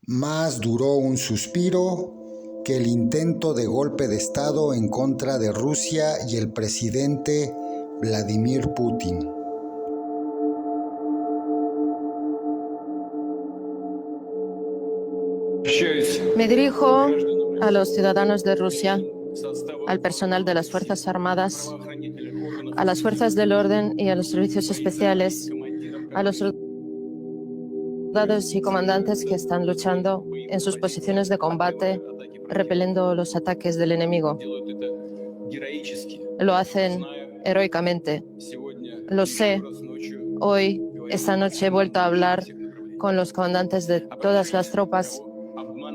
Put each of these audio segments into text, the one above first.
Más duró un suspiro que el intento de golpe de Estado en contra de Rusia y el presidente Vladimir Putin. Me dirijo a los ciudadanos de Rusia, al personal de las Fuerzas Armadas, a las fuerzas del orden y a los servicios especiales, a los soldados y comandantes que están luchando en sus posiciones de combate, repeliendo los ataques del enemigo. Lo hacen heroicamente. Lo sé. Hoy, esta noche, he vuelto a hablar con los comandantes de todas las tropas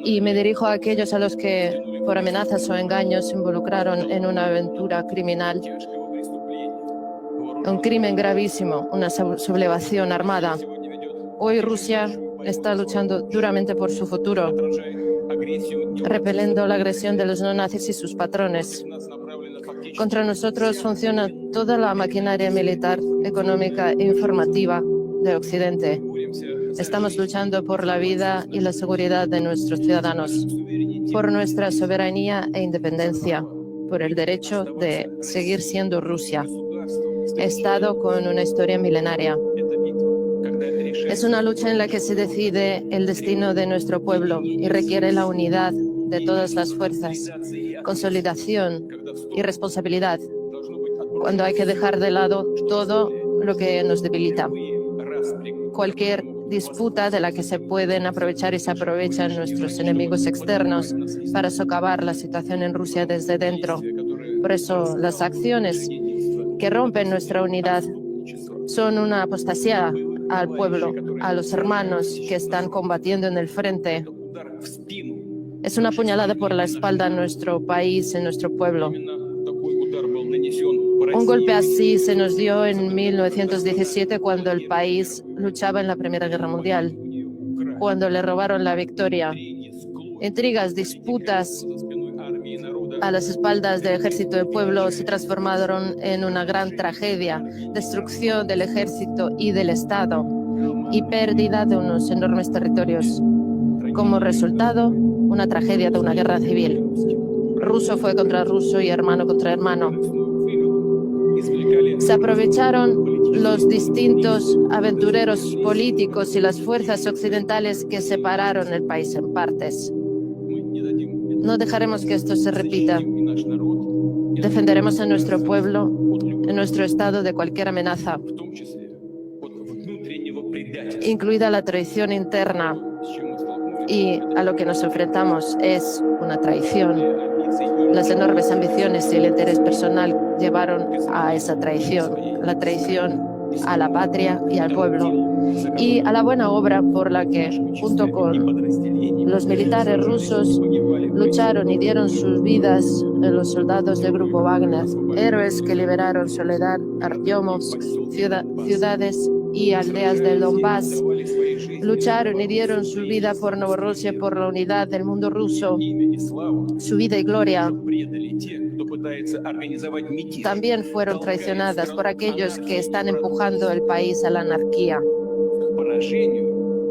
y me dirijo a aquellos a los que, por amenazas o engaños, se involucraron en una aventura criminal, un crimen gravísimo, una sublevación armada. Hoy Rusia está luchando duramente por su futuro, repeliendo la agresión de los no-nazis y sus patrones. Contra nosotros funciona toda la maquinaria militar, económica e informativa de Occidente. Estamos luchando por la vida y la seguridad de nuestros ciudadanos, por nuestra soberanía e independencia, por el derecho de seguir siendo Rusia, Estado con una historia milenaria. Es una lucha en la que se decide el destino de nuestro pueblo y requiere la unidad de todas las fuerzas, consolidación y responsabilidad, cuando hay que dejar de lado todo lo que nos debilita. Cualquier disputa de la que se pueden aprovechar y se aprovechan nuestros enemigos externos para socavar la situación en Rusia desde dentro. Por eso, las acciones que rompen nuestra unidad son una apostasía al pueblo, a los hermanos que están combatiendo en el frente. Es una puñalada por la espalda a nuestro país, en nuestro pueblo. Un golpe así se nos dio en 1917 cuando el país luchaba en la Primera Guerra Mundial, cuando le robaron la victoria. Intrigas, disputas a las espaldas del ejército del pueblo se transformaron en una gran tragedia, destrucción del ejército y del Estado y pérdida de unos enormes territorios. Como resultado, una tragedia de una guerra civil. Ruso fue contra ruso y hermano contra hermano. Se aprovecharon los distintos aventureros políticos y las fuerzas occidentales que separaron el país en partes. No dejaremos que esto se repita. Defenderemos a nuestro pueblo, a nuestro Estado de cualquier amenaza, incluida la traición interna. Y a lo que nos enfrentamos es una traición. Las enormes ambiciones y el interés personal llevaron a esa traición, la traición a la patria y al pueblo, y a la buena obra por la que, junto con los militares rusos, lucharon y dieron sus vidas los soldados del grupo Wagner, héroes que liberaron Soledar, Artyomov, ciudades y aldeas del Donbass. Lucharon y dieron su vida por Novorossia, por la unidad del mundo ruso, su vida y gloria. También fueron traicionadas por aquellos que están empujando el país a la anarquía,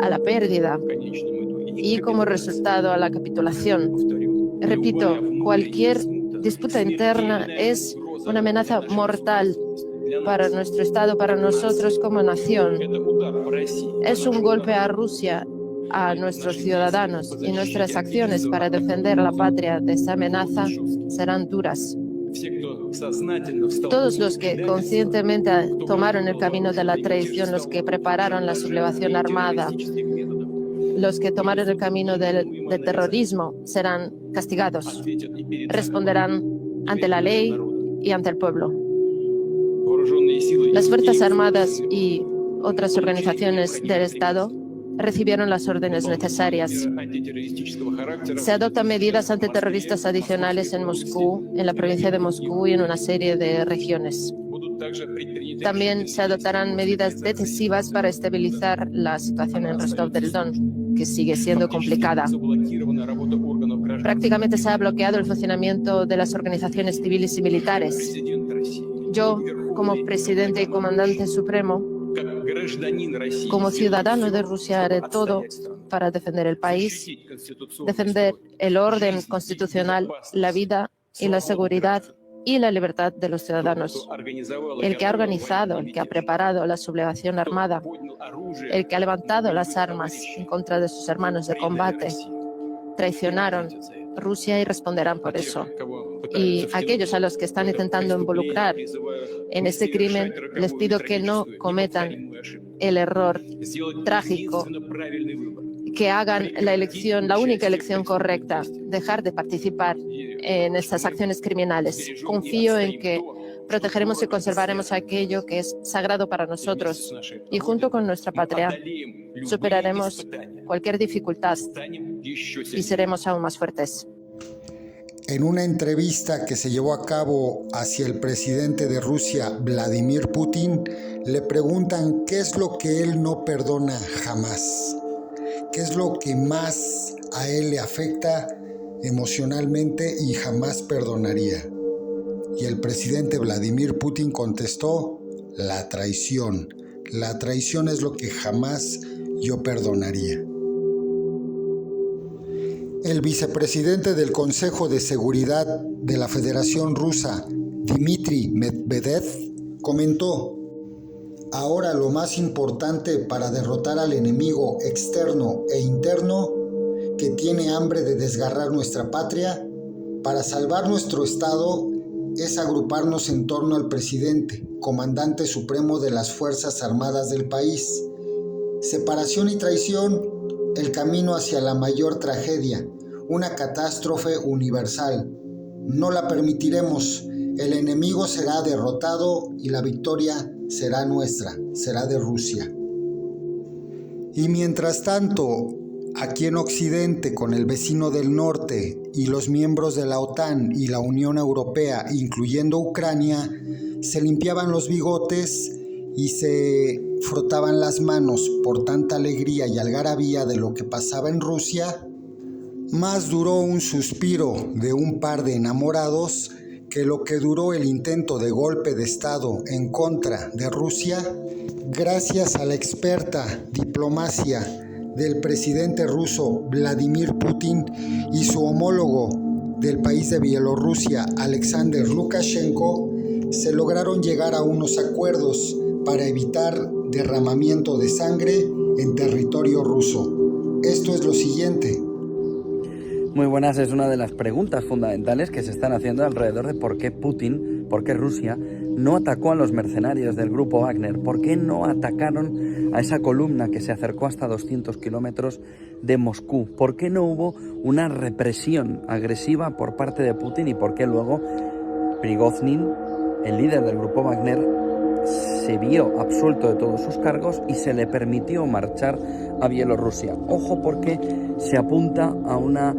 a la pérdida y, como resultado, a la capitulación. Repito, cualquier disputa interna es una amenaza mortal para nuestro Estado, para nosotros como nación. Es un golpe a Rusia, a nuestros ciudadanos, y nuestras acciones para defender la patria de esa amenaza serán duras. Todos los que conscientemente tomaron el camino de la traición, los que prepararon la sublevación armada, los que tomaron el camino del terrorismo, serán castigados. Responderán ante la ley y ante el pueblo. Las Fuerzas Armadas y otras organizaciones del Estado recibieron las órdenes necesarias. Se adoptan medidas antiterroristas adicionales en Moscú, en la provincia de Moscú y en una serie de regiones. También se adoptarán medidas decisivas para estabilizar la situación en Rostov del Don, que sigue siendo complicada. Prácticamente se ha bloqueado el funcionamiento de las organizaciones civiles y militares. Yo, como presidente y comandante supremo, Como ciudadano de Rusia haré todo para defender el país, defender el orden constitucional, la vida y la seguridad y la libertad de los ciudadanos. El que ha organizado, el que ha preparado la sublevación armada, el que ha levantado las armas en contra de sus hermanos de combate, traicionaron Rusia y responderán por eso. Y aquellos a los que están intentando involucrar en este crimen, les pido que no cometan el error trágico, que hagan la única elección correcta, dejar de participar en estas acciones criminales. Confío en que protegeremos y conservaremos aquello que es sagrado para nosotros y junto con nuestra patria superaremos cualquier dificultad y seremos aún más fuertes. En una entrevista que se llevó a cabo hacia el presidente de Rusia, Vladimir Putin, le preguntan qué es lo que él no perdona jamás, qué es lo que más a él le afecta emocionalmente y jamás perdonaría. Y el presidente Vladimir Putin contestó: la traición. La traición es lo que jamás yo perdonaría. El vicepresidente del Consejo de Seguridad de la Federación Rusa, Dmitry Medvedev, comentó: ahora lo más importante para derrotar al enemigo externo e interno que tiene hambre de desgarrar nuestra patria, para salvar nuestro Estado, es agruparnos en torno al presidente, comandante supremo de las Fuerzas Armadas del país. Separación y traición, el camino hacia la mayor tragedia, una catástrofe universal. No la permitiremos. El enemigo será derrotado y la victoria será nuestra, será de Rusia. Y mientras tanto, aquí en Occidente, con el vecino del norte y los miembros de la OTAN y la Unión Europea, incluyendo Ucrania, se limpiaban los bigotes y se frotaban las manos por tanta alegría y algarabía de lo que pasaba en Rusia. Más duró un suspiro de un par de enamorados que lo que duró el intento de golpe de Estado en contra de Rusia, gracias a la experta diplomacia del presidente ruso Vladimir Putin y su homólogo del país de Bielorrusia, Alexander Lukashenko, se lograron llegar a unos acuerdos para evitar derramamiento de sangre en territorio ruso. Esto es lo siguiente. Muy buenas, es una de las preguntas fundamentales que se están haciendo alrededor de por qué Putin, por qué Rusia no atacó a los mercenarios del grupo Wagner, por qué no atacaron a esa columna que se acercó hasta 200 kilómetros de Moscú, por qué no hubo una represión agresiva por parte de Putin y por qué luego Prigozhin, el líder del grupo Wagner, se vio absuelto de todos sus cargos y se le permitió marchar a Bielorrusia. Ojo, porque se apunta a una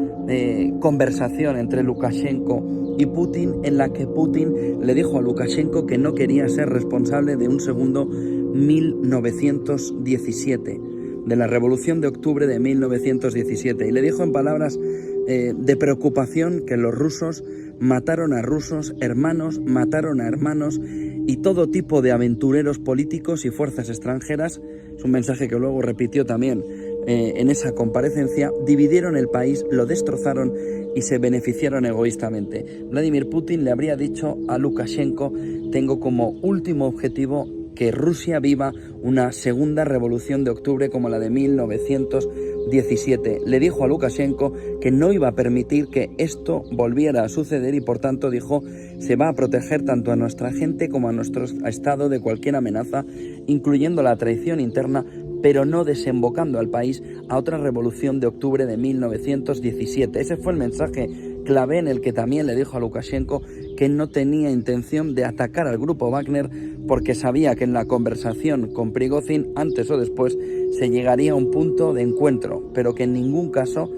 conversación entre Lukashenko y Putin, en la que Putin le dijo a Lukashenko que no quería ser responsable de un segundo 1917, de la Revolución de Octubre de 1917, y le dijo en palabras de preocupación que los rusos mataron a rusos, hermanos mataron a hermanos, y todo tipo de aventureros políticos y fuerzas extranjeras, es un mensaje que luego repitió también en esa comparecencia, dividieron el país, lo destrozaron y se beneficiaron egoístamente. Vladimir Putin le habría dicho a Lukashenko: tengo como último objetivo que Rusia viva una segunda revolución de octubre como la de 1917. Le dijo a Lukashenko que no iba a permitir que esto volviera a suceder y por tanto dijo: se va a proteger tanto a nuestra gente como a nuestro Estado de cualquier amenaza, incluyendo la traición interna, pero no desembocando al país a otra revolución de octubre de 1917. Ese fue el mensaje clave, en el que también le dijo a Lukashenko que no tenía intención de atacar al grupo Wagner porque sabía que en la conversación con Prigozhin, antes o después, se llegaría a un punto de encuentro, pero que en ningún caso,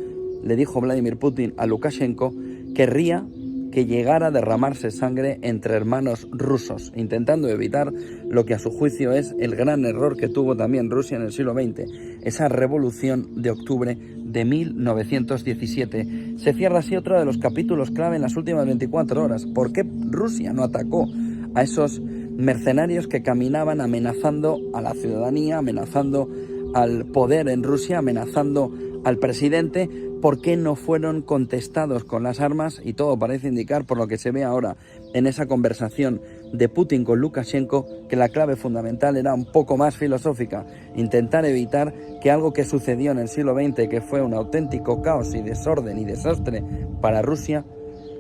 le dijo Vladimir Putin a Lukashenko, querría que llegara a derramarse sangre entre hermanos rusos, intentando evitar lo que a su juicio es el gran error que tuvo también Rusia en el siglo XX, esa revolución de octubre de 1917. Se cierra así otro de los capítulos clave en las últimas 24 horas. ¿Por qué Rusia no atacó a esos mercenarios que caminaban amenazando a la ciudadanía, amenazando al poder en Rusia, amenazando al presidente. ¿Por qué no fueron contestados con las armas? Y todo parece indicar, por lo que se ve ahora en esa conversación de Putin con Lukashenko, que la clave fundamental era un poco más filosófica: intentar evitar que algo que sucedió en el siglo XX, que fue un auténtico caos y desorden y desastre para Rusia,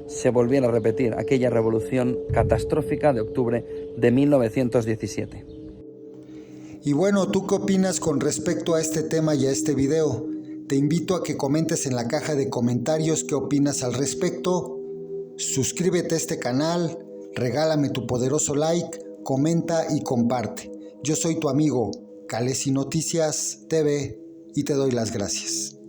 se volviera a repetir, aquella revolución catastrófica de octubre de 1917. Y bueno, ¿tú qué opinas con respecto a este tema y a este video? Te invito a que comentes en la caja de comentarios qué opinas al respecto. Suscríbete a este canal, regálame tu poderoso like, comenta y comparte. Yo soy tu amigo Calesi Noticias TV y te doy las gracias.